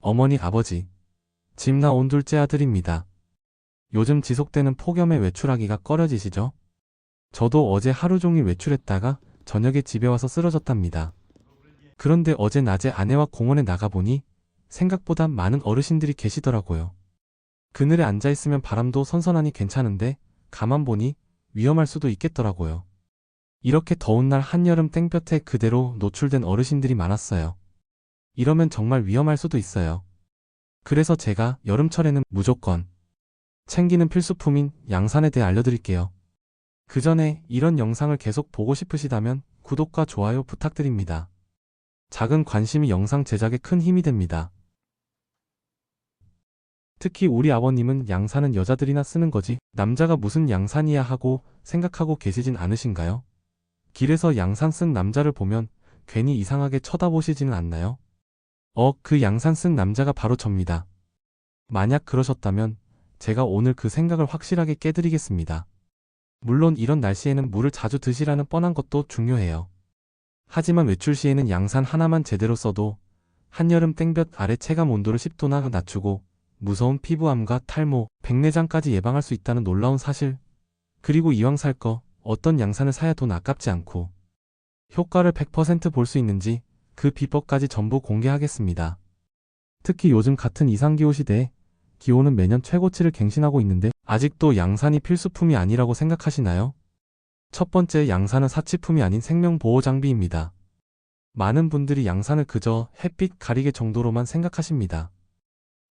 어머니, 아버지, 집 나온 둘째 아들입니다. 요즘 지속되는 폭염에 외출하기가 꺼려지시죠? 저도 어제 하루 종일 외출했다가 저녁에 집에 와서 쓰러졌답니다. 그런데 어제 낮에 아내와 공원에 나가보니 생각보다 많은 어르신들이 계시더라고요. 그늘에 앉아있으면 바람도 선선하니 괜찮은데 가만 보니 위험할 수도 있겠더라고요. 이렇게 더운 날 한여름 땡볕에 그대로 노출된 어르신들이 많았어요. 이러면 정말 위험할 수도 있어요. 그래서 제가 여름철에는 무조건 챙기는 필수품인 양산에 대해 알려드릴게요. 그 전에 이런 영상을 계속 보고 싶으시다면 구독과 좋아요 부탁드립니다. 작은 관심이 영상 제작에 큰 힘이 됩니다. 특히 우리 아버님은 양산은 여자들이나 쓰는 거지 남자가 무슨 양산이야 하고 생각하고 계시진 않으신가요? 길에서 양산 쓴 남자를 보면 괜히 이상하게 쳐다보시지는 않나요? 그 양산 쓴 남자가 바로 접니다. 만약 그러셨다면 제가 오늘 그 생각을 확실하게 깨드리겠습니다. 물론 이런 날씨에는 물을 자주 드시라는 뻔한 것도 중요해요. 하지만 외출 시에는 양산 하나만 제대로 써도 한여름 땡볕 아래 체감 온도를 10도나 낮추고 무서운 피부암과 탈모, 백내장까지 예방할 수 있다는 놀라운 사실. 그리고 이왕 살 거 어떤 양산을 사야 돈 아깝지 않고 효과를 100% 볼 수 있는지 그 비법까지 전부 공개하겠습니다. 특히 요즘 같은 이상기후 시대에 기온은 매년 최고치를 갱신하고 있는데 아직도 양산이 필수품이 아니라고 생각하시나요? 첫 번째, 양산은 사치품이 아닌 생명보호 장비입니다. 많은 분들이 양산을 그저 햇빛 가리개 정도로만 생각하십니다.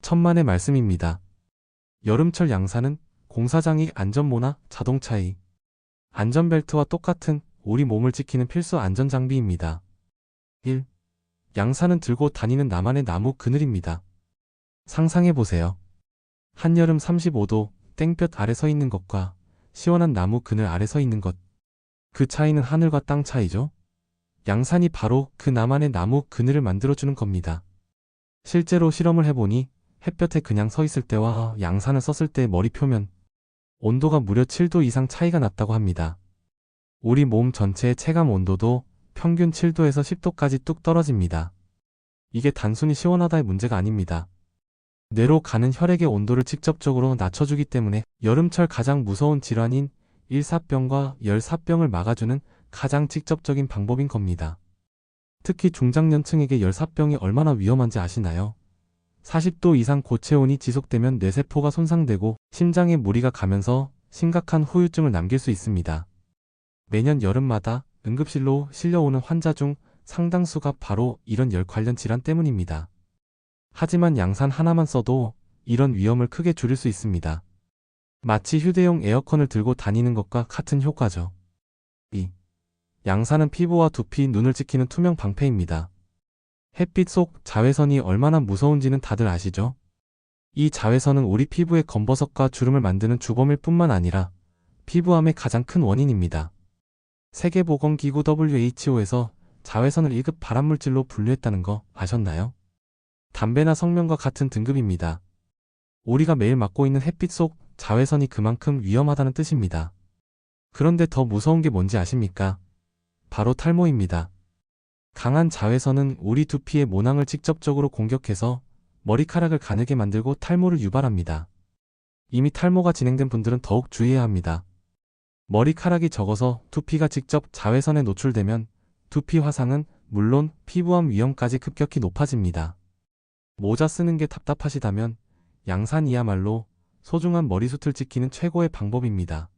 천만의 말씀입니다. 여름철 양산은 공사장이 안전모나 자동차의 안전벨트와 똑같은 우리 몸을 지키는 필수 안전장비입니다. 1. 양산은 들고 다니는 나만의 나무 그늘입니다. 상상해보세요. 한여름 35도 땡볕 아래 서 있는 것과 시원한 나무 그늘 아래 서 있는 것. 그 차이는 하늘과 땅 차이죠. 양산이 바로 그 나만의 나무 그늘을 만들어주는 겁니다. 실제로 실험을 해보니 햇볕에 그냥 서 있을 때와 양산을 썼을 때 머리 표면 온도가 무려 7도 이상 차이가 났다고 합니다. 우리 몸 전체의 체감 온도도 평균 7도에서 10도까지 뚝 떨어집니다. 이게 단순히 시원하다의 문제가 아닙니다. 뇌로 가는 혈액의 온도를 직접적으로 낮춰주기 때문에 여름철 가장 무서운 질환인 일사병과 열사병을 막아주는 가장 직접적인 방법인 겁니다. 특히 중장년층에게 열사병이 얼마나 위험한지 아시나요? 40도 이상 고체온이 지속되면 뇌세포가 손상되고 심장에 무리가 가면서 심각한 후유증을 남길 수 있습니다. 매년 여름마다 응급실로 실려오는 환자 중 상당수가 바로 이런 열 관련 질환 때문입니다. 하지만 양산 하나만 써도 이런 위험을 크게 줄일 수 있습니다. 마치 휴대용 에어컨을 들고 다니는 것과 같은 효과죠. 2. 양산은 피부와 두피, 눈을 지키는 투명 방패입니다. 햇빛 속 자외선이 얼마나 무서운지는 다들 아시죠? 이 자외선은 우리 피부의 검버섯과 주름을 만드는 주범일 뿐만 아니라 피부암의 가장 큰 원인입니다. 세계보건기구 WHO에서 자외선을 1급 발암물질로 분류했다는 거 아셨나요? 담배나 성명과 같은 등급입니다. 우리가 매일 맞고 있는 햇빛 속 자외선이 그만큼 위험하다는 뜻입니다. 그런데 더 무서운 게 뭔지 아십니까? 바로 탈모입니다. 강한 자외선은 우리 두피의 모낭을 직접적으로 공격해서 머리카락을 가늘게 만들고 탈모를 유발합니다. 이미 탈모가 진행된 분들은 더욱 주의해야 합니다. 머리카락이 적어서 두피가 직접 자외선에 노출되면 두피 화상은 물론 피부암 위험까지 급격히 높아집니다. 모자 쓰는 게 답답하시다면 양산이야말로 소중한 머리숱을 지키는 최고의 방법입니다.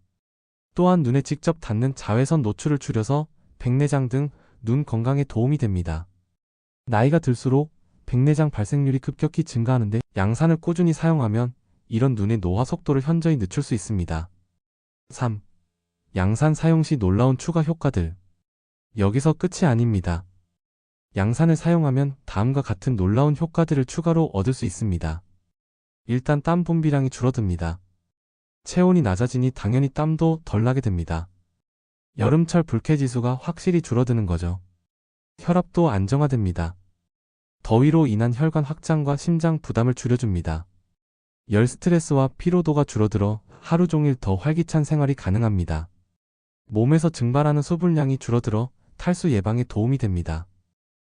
또한 눈에 직접 닿는 자외선 노출을 줄여서 백내장 등 눈 건강에 도움이 됩니다. 나이가 들수록 백내장 발생률이 급격히 증가하는데 양산을 꾸준히 사용하면 이런 눈의 노화 속도를 현저히 늦출 수 있습니다. 3. 양산 사용 시 놀라운 추가 효과들. 여기서 끝이 아닙니다. 양산을 사용하면 다음과 같은 놀라운 효과들을 추가로 얻을 수 있습니다. 일단 땀 분비량이 줄어듭니다. 체온이 낮아지니 당연히 땀도 덜 나게 됩니다. 여름철 불쾌지수가 확실히 줄어드는 거죠. 혈압도 안정화됩니다. 더위로 인한 혈관 확장과 심장 부담을 줄여줍니다. 열 스트레스와 피로도가 줄어들어 하루 종일 더 활기찬 생활이 가능합니다. 몸에서 증발하는 수분량이 줄어들어 탈수 예방에 도움이 됩니다.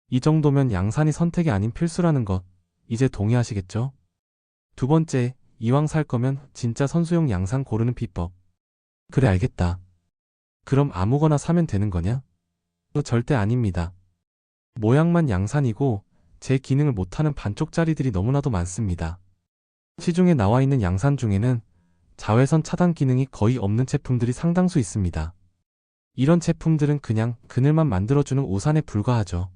이 정도면 양산이 선택이 아닌 필수라는 것 이제 동의하시겠죠? 두 번째, 이왕 살 거면 진짜 선수용 양산 고르는 비법. 그래, 알겠다. 그럼 아무거나 사면 되는 거냐? 절대 아닙니다. 모양만 양산이고 제 기능을 못하는 반쪽짜리들이 너무나도 많습니다. 시중에 나와 있는 양산 중에는 자외선 차단 기능이 거의 없는 제품들이 상당수 있습니다. 이런 제품들은 그냥 그늘만 만들어주는 우산에 불과하죠.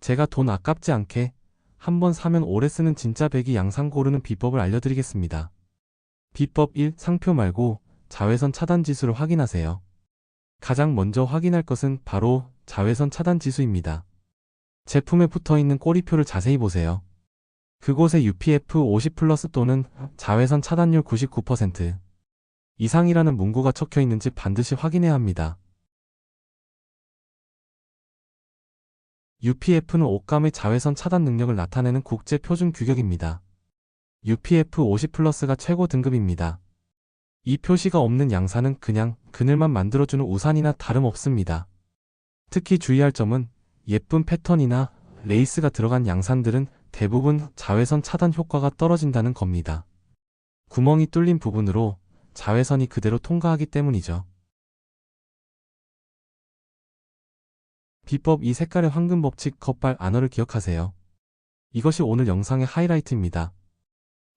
제가 돈 아깝지 않게 한번 사면 오래 쓰는 진짜 배기 양산 고르는 비법을 알려드리겠습니다. 비법 1. 상표 말고 자외선 차단 지수를 확인하세요. 가장 먼저 확인할 것은 바로 자외선 차단 지수입니다. 제품에 붙어있는 꼬리표를 자세히 보세요. 그곳에 UPF 50 플러스 또는 자외선 차단율 99% 이상이라는 문구가 적혀 있는지 반드시 확인해야 합니다. UPF는 옷감의 자외선 차단 능력을 나타내는 국제 표준 규격입니다. UPF 50 플러스가 최고 등급입니다. 이 표시가 없는 양산은 그냥 그늘만 만들어주는 우산이나 다름없습니다. 특히 주의할 점은 예쁜 패턴이나 레이스가 들어간 양산들은 대부분 자외선 차단 효과가 떨어진다는 겁니다. 구멍이 뚫린 부분으로 자외선이 그대로 통과하기 때문이죠. 비법 2. 색깔의 황금 법칙 겉발 안어를 기억하세요. 이것이 오늘 영상의 하이라이트입니다.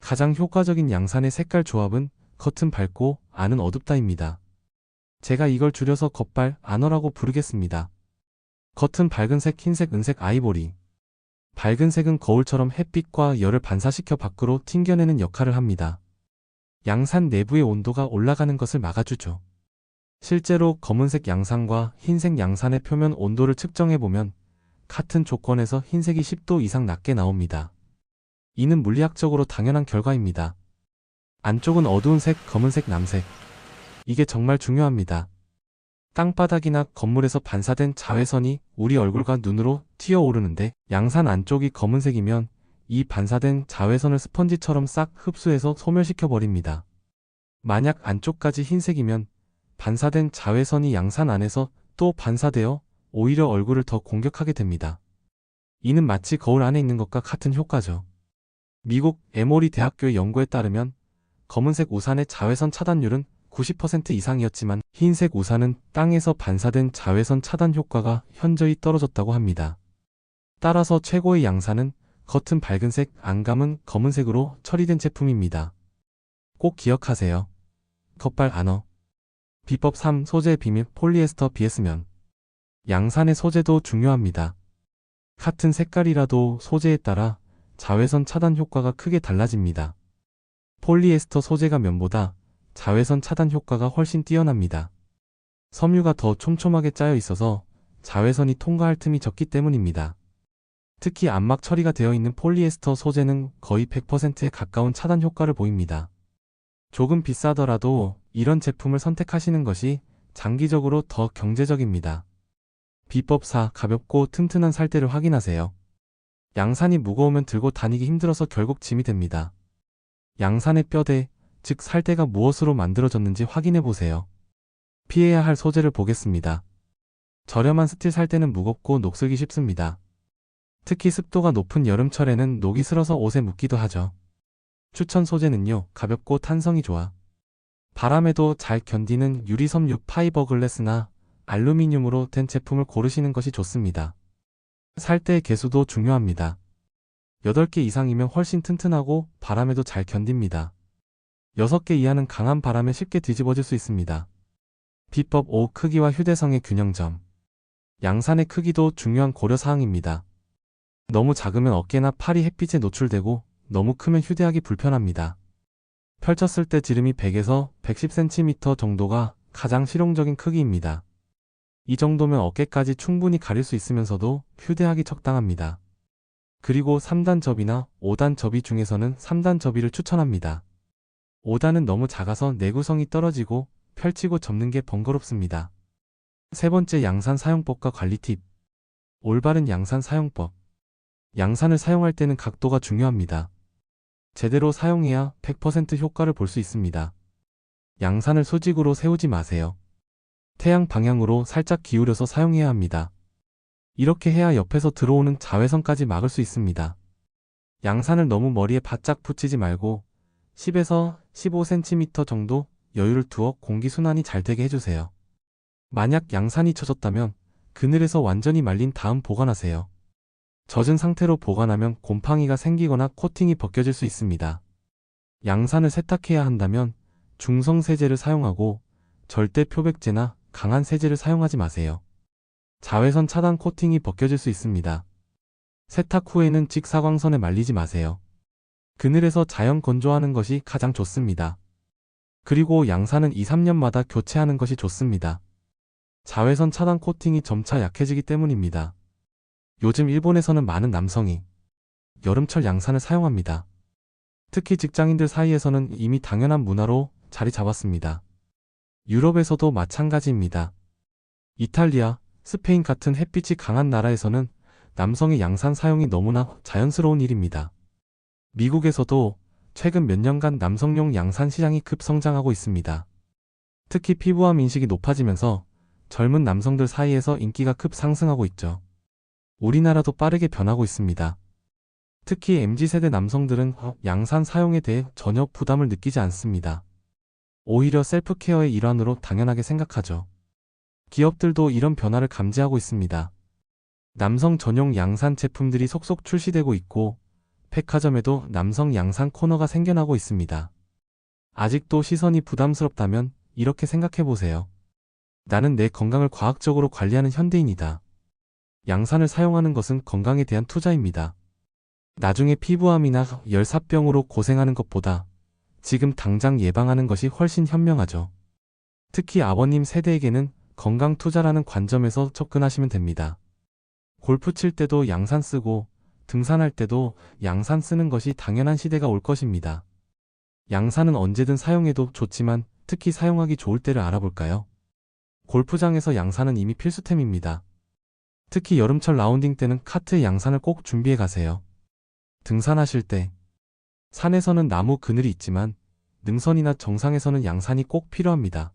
가장 효과적인 양산의 색깔 조합은 겉은 밝고 안은 어둡다입니다. 제가 이걸 줄여서 겉발 안어라고 부르겠습니다. 겉은 밝은색, 흰색, 은색, 아이보리. 밝은 색은 거울처럼 햇빛과 열을 반사시켜 밖으로 튕겨내는 역할을 합니다. 양산 내부의 온도가 올라가는 것을 막아주죠. 실제로 검은색 양산과 흰색 양산의 표면 온도를 측정해보면 같은 조건에서 흰색이 10도 이상 낮게 나옵니다. 이는 물리학적으로 당연한 결과입니다. 안쪽은 어두운 색, 검은색, 남색. 이게 정말 중요합니다. 땅바닥이나 건물에서 반사된 자외선이 우리 얼굴과 눈으로 튀어오르는데 양산 안쪽이 검은색이면 이 반사된 자외선을 스펀지처럼 싹 흡수해서 소멸시켜 버립니다. 만약 안쪽까지 흰색이면 반사된 자외선이 양산 안에서 또 반사되어 오히려 얼굴을 더 공격하게 됩니다. 이는 마치 거울 안에 있는 것과 같은 효과죠. 미국 에모리 대학교의 연구에 따르면 검은색 우산의 자외선 차단율은 90% 이상이었지만 흰색 우산은 땅에서 반사된 자외선 차단 효과가 현저히 떨어졌다고 합니다. 따라서 최고의 양산은 겉은 밝은색, 안감은 검은색으로 처리된 제품입니다. 꼭 기억하세요. 겉발 안어. 비법 3. 소재 비밀 폴리에스터 BS면. 양산의 소재도 중요합니다. 같은 색깔이라도 소재에 따라 자외선 차단 효과가 크게 달라집니다. 폴리에스터 소재가 면보다 자외선 차단 효과가 훨씬 뛰어납니다. 섬유가 더 촘촘하게 짜여 있어서 자외선이 통과할 틈이 적기 때문입니다. 특히 암막 처리가 되어 있는 폴리에스터 소재는 거의 100%에 가까운 차단 효과를 보입니다. 조금 비싸더라도 이런 제품을 선택하시는 것이 장기적으로 더 경제적입니다. 비법 4. 가볍고 튼튼한 살대를 확인하세요. 양산이 무거우면 들고 다니기 힘들어서 결국 짐이 됩니다. 양산의 뼈대, 즉 살대가 무엇으로 만들어졌는지 확인해 보세요. 피해야 할 소재를 보겠습니다. 저렴한 스틸 살대는 무겁고 녹슬기 쉽습니다. 특히 습도가 높은 여름철에는 녹이 슬어서 옷에 묻기도 하죠. 추천 소재는요, 가볍고 탄성이 좋아. 바람에도 잘 견디는 유리섬유 파이버글래스나 알루미늄으로 된 제품을 고르시는 것이 좋습니다. 살대의 개수도 중요합니다. 8개 이상이면 훨씬 튼튼하고 바람에도 잘 견딥니다. 6개 이하는 강한 바람에 쉽게 뒤집어질 수 있습니다. 비법 5. 크기와 휴대성의 균형점. 양산의 크기도 중요한 고려사항입니다. 너무 작으면 어깨나 팔이 햇빛에 노출되고 너무 크면 휴대하기 불편합니다. 펼쳤을 때 지름이 100에서 110cm 정도가 가장 실용적인 크기입니다. 이 정도면 어깨까지 충분히 가릴 수 있으면서도 휴대하기 적당합니다. 그리고 3단 접이나 5단 접이 중에서는 3단 접이를 추천합니다. 5단은 너무 작아서 내구성이 떨어지고 펼치고 접는 게 번거롭습니다. 세 번째, 양산 사용법과 관리 팁. 올바른 양산 사용법. 양산을 사용할 때는 각도가 중요합니다. 제대로 사용해야 100% 효과를 볼 수 있습니다. 양산을 수직으로 세우지 마세요. 태양 방향으로 살짝 기울여서 사용해야 합니다. 이렇게 해야 옆에서 들어오는 자외선까지 막을 수 있습니다. 양산을 너무 머리에 바짝 붙이지 말고 10에서 15cm 정도 여유를 두어 공기순환이 잘 되게 해주세요. 만약 양산이 젖었다면 그늘에서 완전히 말린 다음 보관하세요. 젖은 상태로 보관하면 곰팡이가 생기거나 코팅이 벗겨질 수 있습니다. 양산을 세탁해야 한다면 중성 세제를 사용하고 절대 표백제나 강한 세제를 사용하지 마세요. 자외선 차단 코팅이 벗겨질 수 있습니다. 세탁 후에는 직사광선에 말리지 마세요. 그늘에서 자연 건조하는 것이 가장 좋습니다. 그리고 양산은 2-3년마다 교체하는 것이 좋습니다. 자외선 차단 코팅이 점차 약해지기 때문입니다. 요즘 일본에서는 많은 남성이 여름철 양산을 사용합니다. 특히 직장인들 사이에서는 이미 당연한 문화로 자리 잡았습니다. 유럽에서도 마찬가지입니다. 이탈리아, 스페인 같은 햇빛이 강한 나라에서는 남성의 양산 사용이 너무나 자연스러운 일입니다. 미국에서도 최근 몇 년간 남성용 양산 시장이 급성장하고 있습니다. 특히 피부암 인식이 높아지면서 젊은 남성들 사이에서 인기가 급상승하고 있죠. 우리나라도 빠르게 변하고 있습니다. 특히 MZ세대 남성들은 양산 사용에 대해 전혀 부담을 느끼지 않습니다. 오히려 셀프케어의 일환으로 당연하게 생각하죠. 기업들도 이런 변화를 감지하고 있습니다. 남성 전용 양산 제품들이 속속 출시되고 있고 백화점에도 남성 양산 코너가 생겨나고 있습니다. 아직도 시선이 부담스럽다면 이렇게 생각해보세요. 나는 내 건강을 과학적으로 관리하는 현대인이다. 양산을 사용하는 것은 건강에 대한 투자입니다. 나중에 피부암이나 열사병으로 고생하는 것보다 지금 당장 예방하는 것이 훨씬 현명하죠. 특히 아버님 세대에게는 건강 투자라는 관점에서 접근하시면 됩니다. 골프 칠 때도 양산 쓰고 등산할 때도 양산 쓰는 것이 당연한 시대가 올 것입니다. 양산은 언제든 사용해도 좋지만 특히 사용하기 좋을 때를 알아볼까요? 골프장에서 양산은 이미 필수템입니다. 특히 여름철 라운딩 때는 카트에 양산을 꼭 준비해 가세요. 등산하실 때 산에서는 나무 그늘이 있지만 능선이나 정상에서는 양산이 꼭 필요합니다.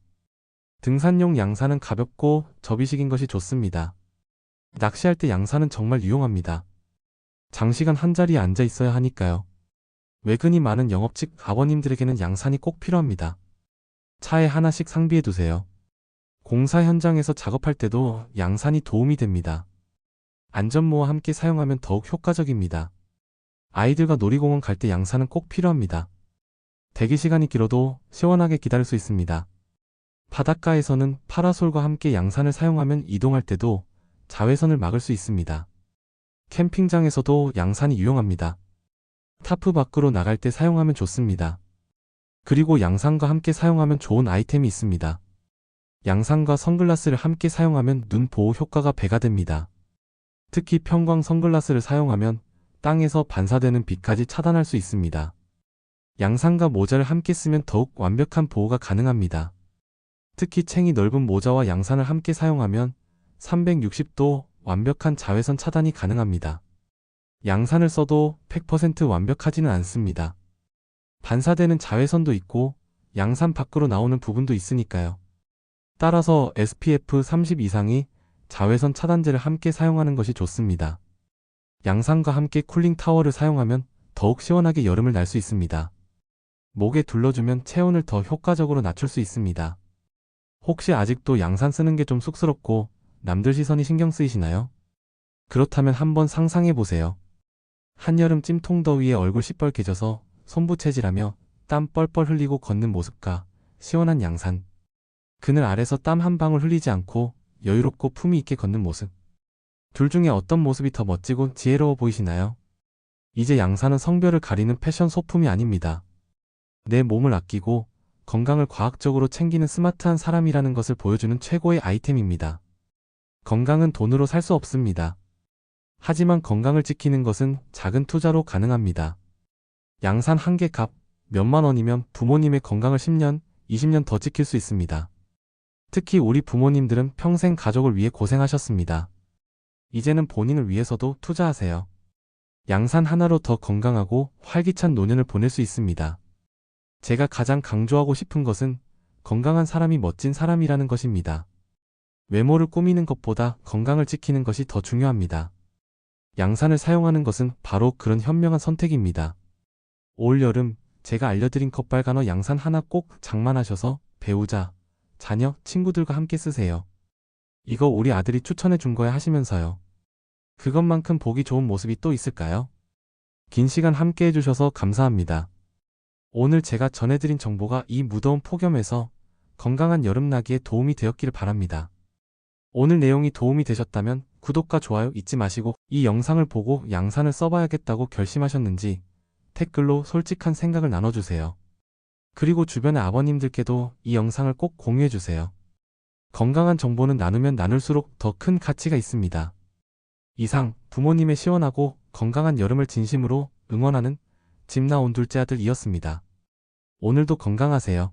등산용 양산은 가볍고 접이식인 것이 좋습니다. 낚시할 때 양산은 정말 유용합니다. 장시간 한자리에 앉아 있어야 하니까요. 외근이 많은 영업직 아버님들에게는 양산이 꼭 필요합니다. 차에 하나씩 상비해 두세요. 공사 현장에서 작업할 때도 양산이 도움이 됩니다. 안전모와 함께 사용하면 더욱 효과적입니다. 아이들과 놀이공원 갈 때 양산은 꼭 필요합니다. 대기 시간이 길어도 시원하게 기다릴 수 있습니다. 바닷가에서는 파라솔과 함께 양산을 사용하면 이동할 때도 자외선을 막을 수 있습니다. 캠핑장에서도 양산이 유용합니다. 타프 밖으로 나갈 때 사용하면 좋습니다. 그리고 양산과 함께 사용하면 좋은 아이템이 있습니다. 양산과 선글라스를 함께 사용하면 눈 보호 효과가 배가 됩니다. 특히 편광 선글라스를 사용하면 땅에서 반사되는 빛까지 차단할 수 있습니다. 양산과 모자를 함께 쓰면 더욱 완벽한 보호가 가능합니다. 특히 챙이 넓은 모자와 양산을 함께 사용하면 360도 완벽한 자외선 차단이 가능합니다. 양산을 써도 100% 완벽하지는 않습니다. 반사되는 자외선도 있고 양산 밖으로 나오는 부분도 있으니까요. 따라서 SPF 30 이상의 자외선 차단제를 함께 사용하는 것이 좋습니다. 양산과 함께 쿨링 타월을 사용하면 더욱 시원하게 여름을 날 수 있습니다. 목에 둘러주면 체온을 더 효과적으로 낮출 수 있습니다. 혹시 아직도 양산 쓰는 게 좀 쑥스럽고 남들 시선이 신경 쓰이시나요? 그렇다면 한번 상상해 보세요. 한여름 찜통 더위에 얼굴 시뻘개져서 손부채질하며 땀 뻘뻘 흘리고 걷는 모습과 시원한 양산. 그늘 아래서 땀 한 방울 흘리지 않고 여유롭고 품위 있게 걷는 모습. 둘 중에 어떤 모습이 더 멋지고 지혜로워 보이시나요? 이제 양산은 성별을 가리는 패션 소품이 아닙니다. 내 몸을 아끼고 건강을 과학적으로 챙기는 스마트한 사람이라는 것을 보여주는 최고의 아이템입니다. 건강은 돈으로 살 수 없습니다. 하지만 건강을 지키는 것은 작은 투자로 가능합니다. 양산 한 개 값 몇만 원이면 부모님의 건강을 10년, 20년 더 지킬 수 있습니다. 특히 우리 부모님들은 평생 가족을 위해 고생하셨습니다. 이제는 본인을 위해서도 투자하세요. 양산 하나로 더 건강하고 활기찬 노년을 보낼 수 있습니다. 제가 가장 강조하고 싶은 것은 건강한 사람이 멋진 사람이라는 것입니다. 외모를 꾸미는 것보다 건강을 지키는 것이 더 중요합니다. 양산을 사용하는 것은 바로 그런 현명한 선택입니다. 올 여름 제가 알려드린 컵발간어 양산 하나 꼭 장만하셔서 배우자, 자녀, 친구들과 함께 쓰세요. 이거 우리 아들이 추천해 준 거야 하시면서요. 그것만큼 보기 좋은 모습이 또 있을까요? 긴 시간 함께 해주셔서 감사합니다. 오늘 제가 전해드린 정보가 이 무더운 폭염에서 건강한 여름나기에 도움이 되었기를 바랍니다. 오늘 내용이 도움이 되셨다면 구독과 좋아요 잊지 마시고 이 영상을 보고 양산을 써봐야겠다고 결심하셨는지 댓글로 솔직한 생각을 나눠주세요. 그리고 주변의 아버님들께도 이 영상을 꼭 공유해주세요. 건강한 정보는 나누면 나눌수록 더 큰 가치가 있습니다. 이상 부모님의 시원하고 건강한 여름을 진심으로 응원하는 집 나온 둘째 아들이었습니다. 오늘도 건강하세요.